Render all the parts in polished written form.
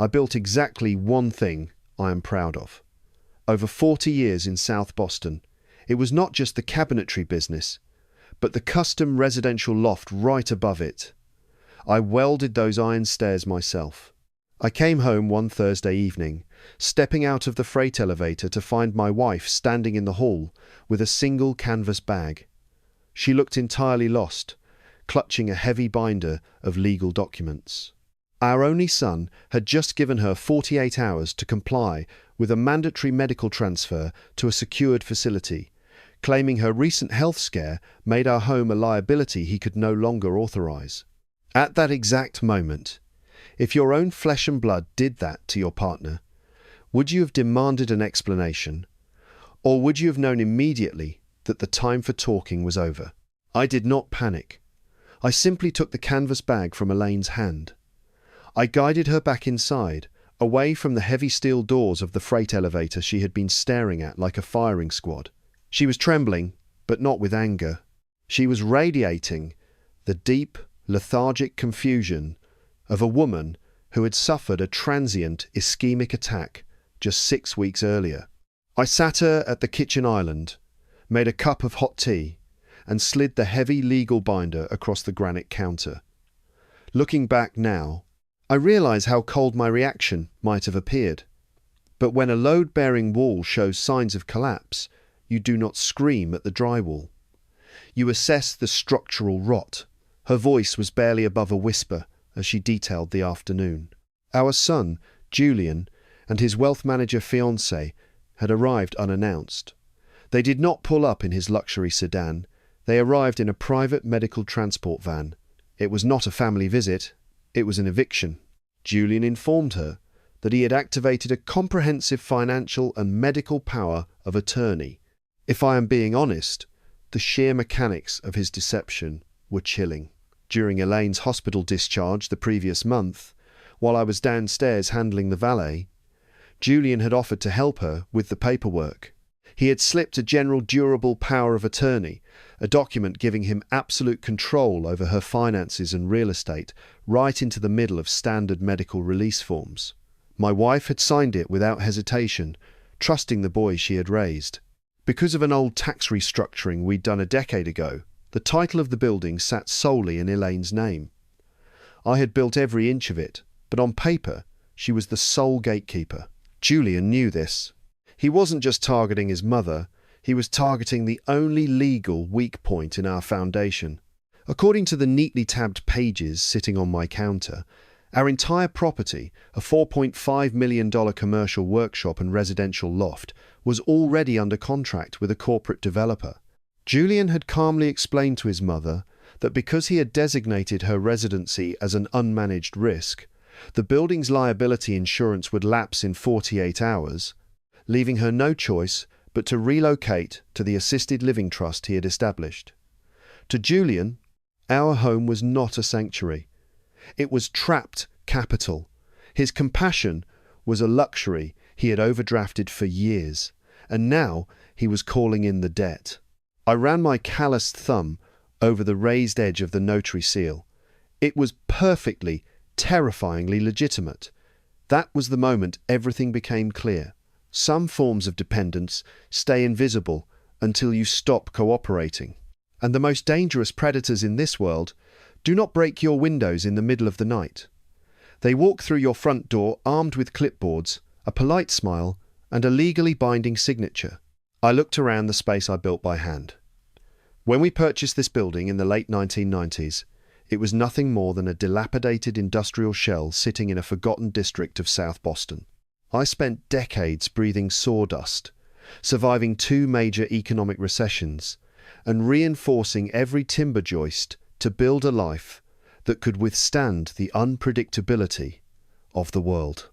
I built exactly one thing I am proud of. Over 40 years in South Boston, it was not just the cabinetry business, but the custom residential loft right above it. I welded those iron stairs myself. I came home one Thursday evening, stepping out of the freight elevator to find my wife standing in the hall with a single canvas bag. She looked entirely lost, clutching a heavy binder of legal documents. Our only son had just given her 48 hours to comply with a mandatory medical transfer to a secured facility, claiming her recent health scare made our home a liability he could no longer authorize. At that exact moment, if your own flesh and blood did that to your partner, would you have demanded an explanation, or would you have known immediately that the time for talking was over? I did not panic. I simply took the canvas bag from Elaine's hand. I guided her back inside, away from the heavy steel doors of the freight elevator she had been staring at like a firing squad. She was trembling, but not with anger. She was radiating the deep, lethargic confusion of a woman who had suffered a transient ischemic attack just 6 weeks earlier. I sat her at the kitchen island, made a cup of hot tea, and slid the heavy legal binder across the granite counter. Looking back now, I realize how cold my reaction might have appeared. But when a load-bearing wall shows signs of collapse, you do not scream at the drywall. You assess the structural rot. Her voice was barely above a whisper as she detailed the afternoon. Our son, Julian, and his wealth manager fiancé had arrived unannounced. They did not pull up in his luxury sedan. They arrived in a private medical transport van. It was not a family visit, it was an eviction. Julian informed her that he had activated a comprehensive financial and medical power of attorney. If I am being honest, the sheer mechanics of his deception were chilling. During Elaine's hospital discharge the previous month, while I was downstairs handling the valet, Julian had offered to help her with the paperwork. He had slipped a general durable power of attorney, a document giving him absolute control over her finances and real estate, right into the middle of standard medical release forms. My wife had signed it without hesitation, trusting the boy she had raised. Because of an old tax restructuring we'd done a decade ago, the title of the building sat solely in Elaine's name. I had built every inch of it, but on paper, she was the sole gatekeeper. Julian knew this. He wasn't just targeting his mother, he was targeting the only legal weak point in our foundation. According to the neatly tabbed pages sitting on my counter, our entire property, a $4.5 million commercial workshop and residential loft, was already under contract with a corporate developer. Julian had calmly explained to his mother that because he had designated her residency as an unmanaged risk, the building's liability insurance would lapse in 48 hours, leaving her no choice but to relocate to the assisted living trust he had established. To Julian, our home was not a sanctuary. It was trapped capital. His compassion was a luxury he had overdrafted for years, and now he was calling in the debt. I ran my calloused thumb over the raised edge of the notary seal. It was perfectly, terrifyingly legitimate. That was the moment everything became clear. Some forms of dependence stay invisible until you stop cooperating. And the most dangerous predators in this world do not break your windows in the middle of the night. They walk through your front door armed with clipboards, a polite smile, and a legally binding signature. I looked around the space I built by hand. When we purchased this building in the late 1990s, it was nothing more than a dilapidated industrial shell sitting in a forgotten district of South Boston. I spent decades breathing sawdust, surviving 2 major economic recessions, and reinforcing every timber joist to build a life that could withstand the unpredictability of the world.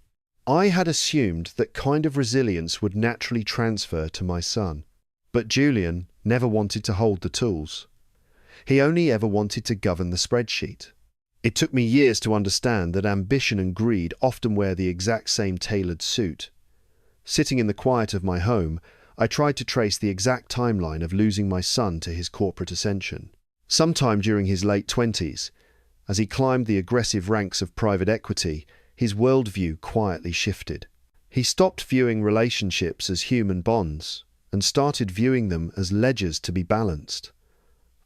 I had assumed that kind of resilience would naturally transfer to my son, but Julian never wanted to hold the tools. He only ever wanted to govern the spreadsheet. It took me years to understand that ambition and greed often wear the exact same tailored suit. Sitting in the quiet of my home, I tried to trace the exact timeline of losing my son to his corporate ascension. Sometime during his late 20s, as he climbed the aggressive ranks of private equity, His worldview quietly shifted. He stopped viewing relationships as human bonds and started viewing them as ledgers to be balanced.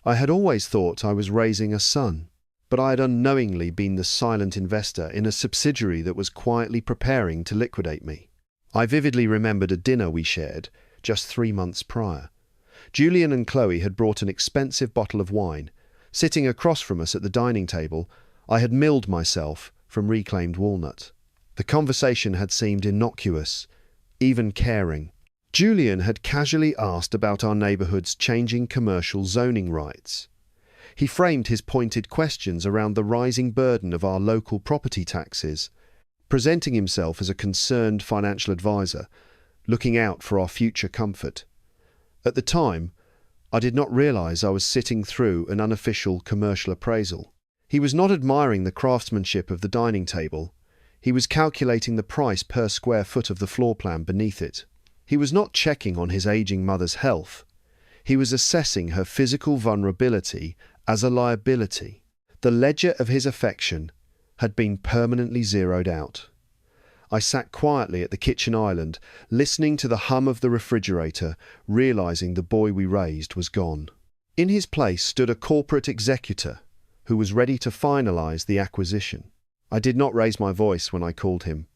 I had always thought I was raising a son, but I had unknowingly been the silent investor in a subsidiary that was quietly preparing to liquidate me. I vividly remembered a dinner we shared just 3 months prior. Julian and Chloe had brought an expensive bottle of wine. Sitting across from us at the dining table, I had milled myself from reclaimed walnut. The conversation had seemed innocuous, even caring. Julian had casually asked about our neighbourhood's changing commercial zoning rights. He framed his pointed questions around the rising burden of our local property taxes, presenting himself as a concerned financial advisor, looking out for our future comfort. At the time, I did not realise I was sitting through an unofficial commercial appraisal. He was not admiring the craftsmanship of the dining table. He was calculating the price per square foot of the floor plan beneath it. He was not checking on his aging mother's health. He was assessing her physical vulnerability as a liability. The ledger of his affection had been permanently zeroed out. I sat quietly at the kitchen island, listening to the hum of the refrigerator, realising the boy we raised was gone. In his place stood a corporate executor who was ready to finalise the acquisition. I did not raise my voice when I called him.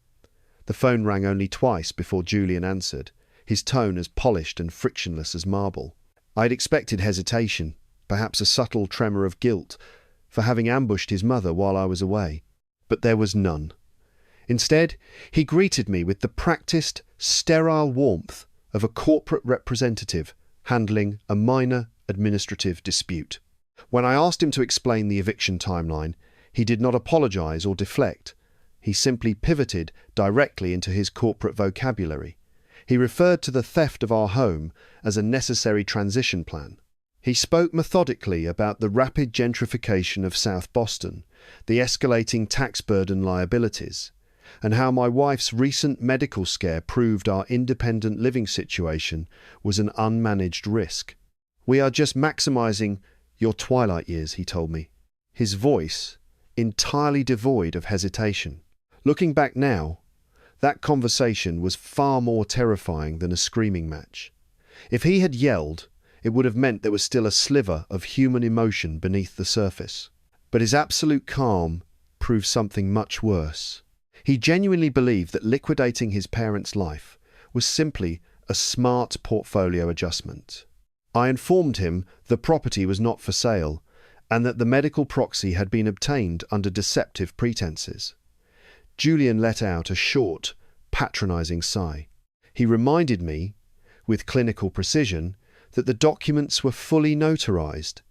The phone rang only twice before Julian answered, his tone as polished and frictionless as marble. I had expected hesitation, perhaps a subtle tremor of guilt, for having ambushed his mother while I was away. But there was none. Instead, he greeted me with the practised, sterile warmth of a corporate representative handling a minor administrative dispute. When I asked him to explain the eviction timeline, he did not apologise or deflect. He simply pivoted directly into his corporate vocabulary. He referred to the theft of our home as a necessary transition plan. He spoke methodically about the rapid gentrification of South Boston, the escalating tax burden liabilities, and how my wife's recent medical scare proved our independent living situation was an unmanaged risk. "We are just maximising your twilight years," he told me, his voice entirely devoid of hesitation. Looking back now, that conversation was far more terrifying than a screaming match. If he had yelled, it would have meant there was still a sliver of human emotion beneath the surface. But his absolute calm proved something much worse. He genuinely believed that liquidating his parents' life was simply a smart portfolio adjustment. I informed him the property was not for sale and that the medical proxy had been obtained under deceptive pretenses. Julian let out a short, patronising sigh. He reminded me, with clinical precision, that the documents were fully notarized.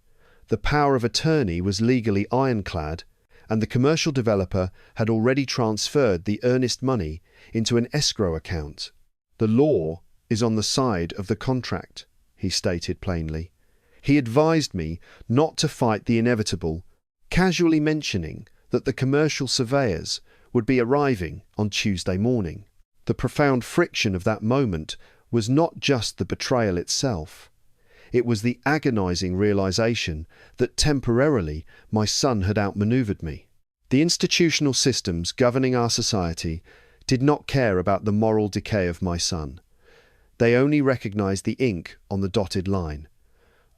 The power of attorney was legally ironclad, and the commercial developer had already transferred the earnest money into an escrow account. "The law is on the side of the contract," he stated plainly. He advised me not to fight the inevitable, casually mentioning that the commercial surveyors would be arriving on Tuesday morning. The profound friction of that moment was not just the betrayal itself. It was the agonizing realization that temporarily my son had outmaneuvered me. The institutional systems governing our society did not care about the moral decay of my son. They only recognized the ink on the dotted line.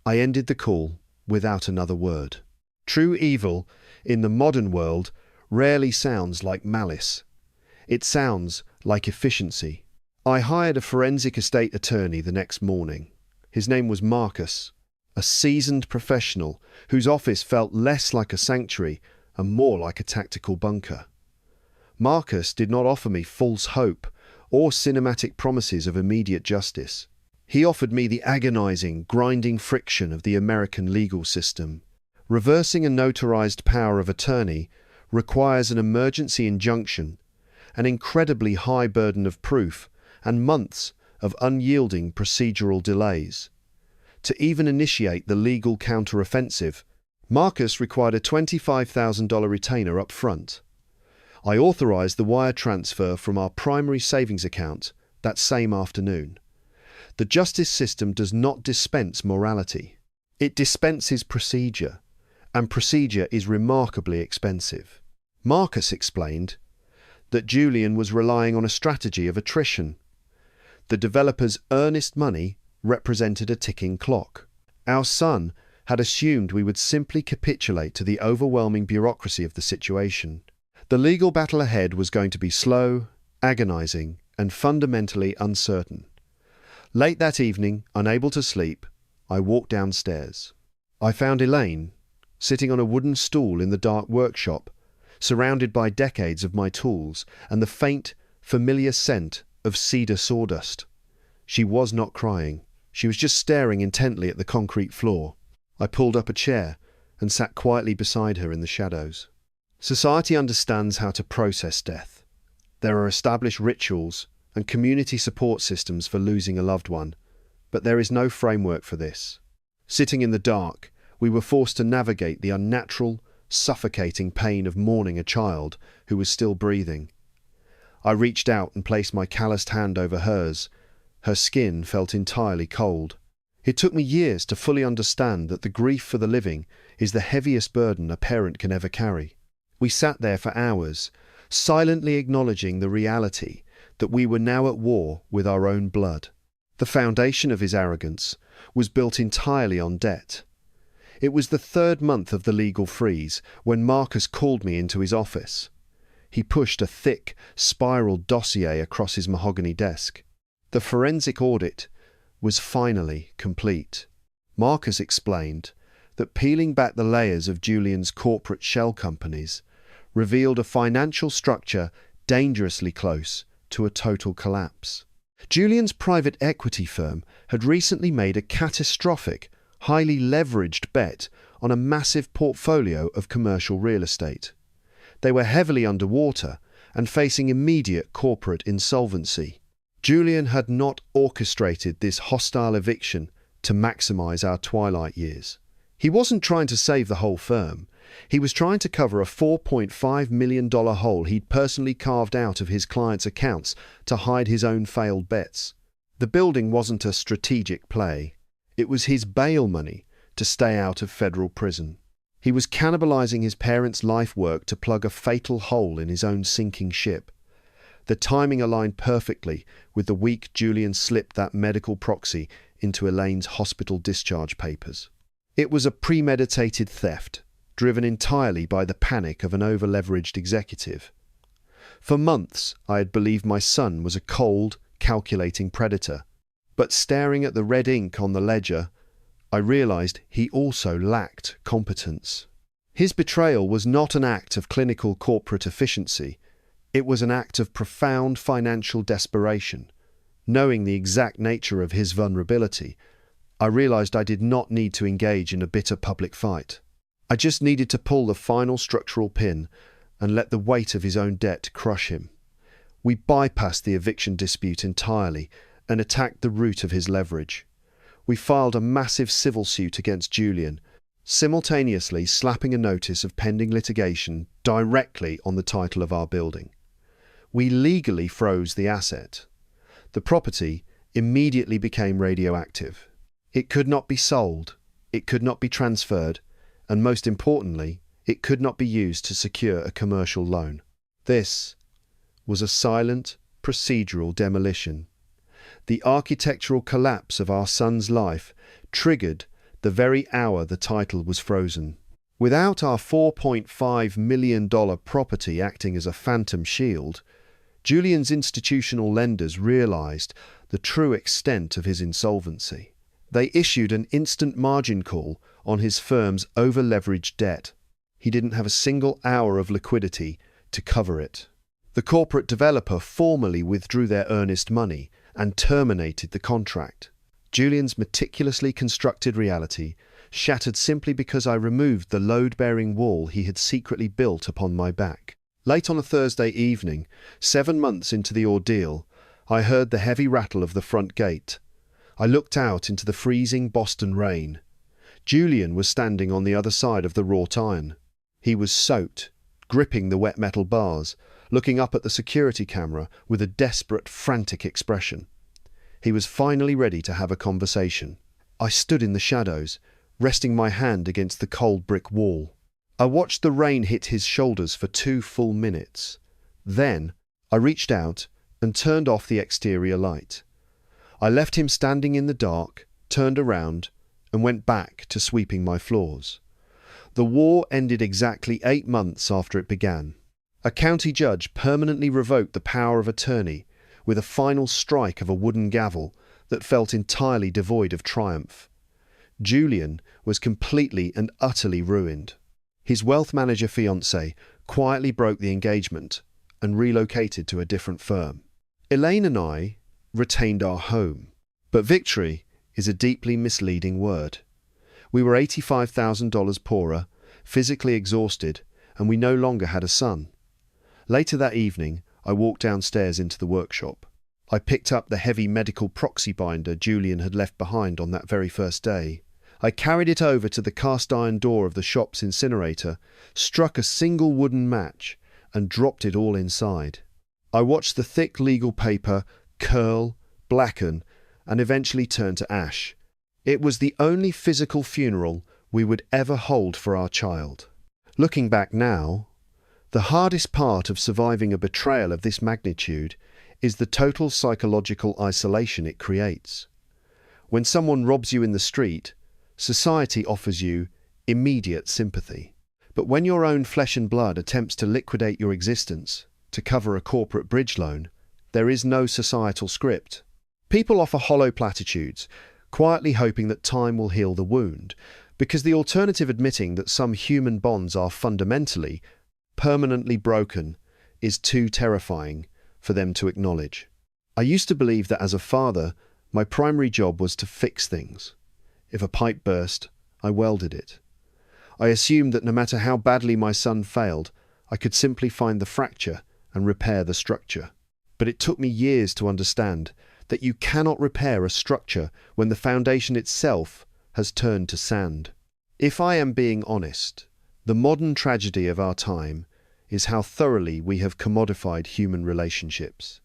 I ended the call without another word. True evil, in the modern world, rarely sounds like malice. It sounds like efficiency. I hired a forensic estate attorney the next morning. His name was Marcus, a seasoned professional whose office felt less like a sanctuary and more like a tactical bunker. Marcus did not offer me false hope or cinematic promises of immediate justice. He offered me the agonizing, grinding friction of the American legal system. Reversing a notarized power of attorney requires an emergency injunction, an incredibly high burden of proof, and months of unyielding procedural delays. To even initiate the legal counter-offensive, Marcus required a $25,000 retainer up front. I authorized the wire transfer from our primary savings account that same afternoon. The justice system does not dispense morality. It dispenses procedure, and procedure is remarkably expensive. Marcus explained, that Julian was relying on a strategy of attrition. The developer's earnest money represented a ticking clock. Our son had assumed we would simply capitulate to the overwhelming bureaucracy of the situation. The legal battle ahead was going to be slow, agonizing, and fundamentally uncertain. Late that evening, unable to sleep, I walked downstairs. I found Elaine, sitting on a wooden stool in the dark workshop, surrounded by decades of my tools and the faint, familiar scent of cedar sawdust. She was not crying. She was just staring intently at the concrete floor. I pulled up a chair and sat quietly beside her in the shadows. Society understands how to process death. There are established rituals and community support systems for losing a loved one, but there is no framework for this. Sitting in the dark, we were forced to navigate the unnatural, suffocating pain of mourning a child who was still breathing. I reached out and placed my calloused hand over hers. Her skin felt entirely cold. It took me years to fully understand that the grief for the living is the heaviest burden a parent can ever carry. We sat there for hours, silently acknowledging the reality that we were now at war with our own blood. The foundation of his arrogance was built entirely on debt. It was the third month of the legal freeze when Marcus called me into his office. He pushed a thick, spiraled dossier across his mahogany desk. The forensic audit was finally complete. Marcus explained that peeling back the layers of Julian's corporate shell companies revealed a financial structure dangerously close to a total collapse. Julian's private equity firm had recently made a catastrophic, highly leveraged bet on a massive portfolio of commercial real estate. They were heavily underwater and facing immediate corporate insolvency. Julian had not orchestrated this hostile eviction to maximize our twilight years. He wasn't trying to save the whole firm. He was trying to cover a $4.5 million hole he'd personally carved out of his clients' accounts to hide his own failed bets. The building wasn't a strategic play. It was his bail money to stay out of federal prison. He was cannibalizing his parents' life work to plug a fatal hole in his own sinking ship. The timing aligned perfectly with the week Julian slipped that medical proxy into Elaine's hospital discharge papers. It was a premeditated theft, driven entirely by the panic of an over-leveraged executive. For months, I had believed my son was a cold, calculating predator. But staring at the red ink on the ledger, I realized he also lacked competence. His betrayal was not an act of clinical corporate efficiency. It was an act of profound financial desperation. Knowing the exact nature of his vulnerability, I realized I did not need to engage in a bitter public fight. I just needed to pull the final structural pin and let the weight of his own debt crush him. We bypassed the eviction dispute entirely and attacked the root of his leverage. We filed a massive civil suit against Julian, simultaneously slapping a notice of pending litigation directly on the title of our building. We legally froze the asset. The property immediately became radioactive. It could not be sold, it could not be transferred, and most importantly, it could not be used to secure a commercial loan. This was a silent, procedural demolition. The architectural collapse of our son's life triggered the very hour the title was frozen. Without our $4.5 million property acting as a phantom shield, Julian's institutional lenders realized the true extent of his insolvency. They issued an instant margin call on his firm's over-leveraged debt. He didn't have a single hour of liquidity to cover it. The corporate developer formally withdrew their earnest money and terminated the contract. Julian's meticulously constructed reality shattered simply because I removed the load-bearing wall he had secretly built upon my back. Late on a Thursday evening, 7 months into the ordeal, I heard the heavy rattle of the front gate. I looked out into the freezing Boston rain. Julian was standing on the other side of the wrought iron. He was soaked, gripping the wet metal bars, looking up at the security camera with a desperate, frantic expression. He was finally ready to have a conversation. I stood in the shadows, resting my hand against the cold brick wall. I watched the rain hit his shoulders for 2 full minutes. Then I reached out and turned off the exterior light. I left him standing in the dark, turned around, and went back to sweeping my floors. The war ended exactly 8 months after it began. A county judge permanently revoked the power of attorney with a final strike of a wooden gavel that felt entirely devoid of triumph. Julian was completely and utterly ruined. His wealth manager fiancée quietly broke the engagement and relocated to a different firm. Elaine and I retained our home, but victory is a deeply misleading word. We were $85,000 poorer, physically exhausted, and we no longer had a son. Later that evening, I walked downstairs into the workshop. I picked up the heavy medical proxy binder Julian had left behind on that very first day. I carried it over to the cast-iron door of the shop's incinerator, struck a single wooden match, and dropped it all inside. I watched the thick legal paper curl, blacken, and eventually turn to ash. It was the only physical funeral we would ever hold for our child. Looking back now, the hardest part of surviving a betrayal of this magnitude is the total psychological isolation it creates. When someone robs you in the street, society offers you immediate sympathy. But when your own flesh and blood attempts to liquidate your existence to cover a corporate bridge loan, there is no societal script. People offer hollow platitudes, quietly hoping that time will heal the wound, because the alternative admitting that some human bonds are fundamentally, permanently broken is too terrifying for them to acknowledge. I used to believe that as a father, my primary job was to fix things. If a pipe burst, I welded it. I assumed that no matter how badly my son failed, I could simply find the fracture and repair the structure. But it took me years to understand that you cannot repair a structure when the foundation itself has turned to sand. If I am being honest, the modern tragedy of our time is how thoroughly we have commodified human relationships.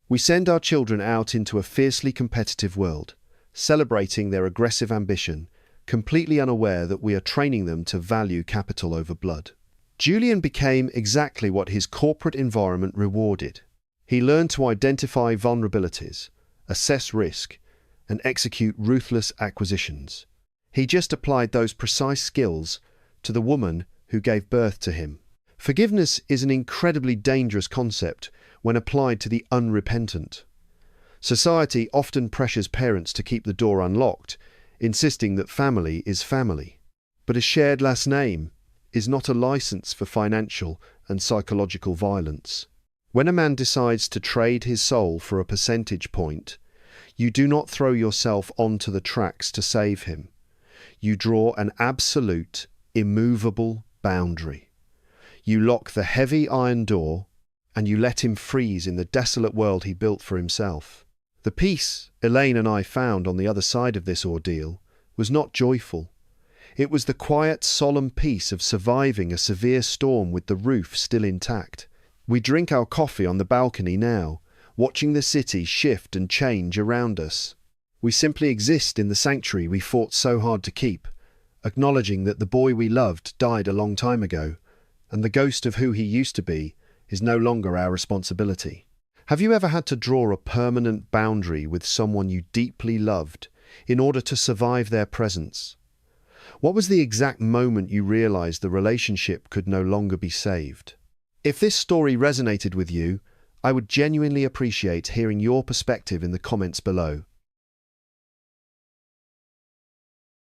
We send our children out into a fiercely competitive world, celebrating their aggressive ambition, completely unaware that we are training them to value capital over blood. Julian became exactly what his corporate environment rewarded. He learned to identify vulnerabilities, assess risk, and execute ruthless acquisitions. He just applied those precise skills to the woman who gave birth to him. Forgiveness is an incredibly dangerous concept when applied to the unrepentant. Society often pressures parents to keep the door unlocked, insisting that family is family. But a shared last name is not a license for financial and psychological violence. When a man decides to trade his soul for a percentage point, you do not throw yourself onto the tracks to save him. You draw an absolute, immovable boundary. You lock the heavy iron door, and you let him freeze in the desolate world he built for himself. The peace Elaine and I found on the other side of this ordeal was not joyful. It was the quiet, solemn peace of surviving a severe storm with the roof still intact. We drink our coffee on the balcony now, watching the city shift and change around us. We simply exist in the sanctuary we fought so hard to keep, acknowledging that the boy we loved died a long time ago, and the ghost of who he used to be is no longer our responsibility. Have you ever had to draw a permanent boundary with someone you deeply loved in order to survive their presence? What was the exact moment you realized the relationship could no longer be saved? If this story resonated with you, I would genuinely appreciate hearing your perspective in the comments below.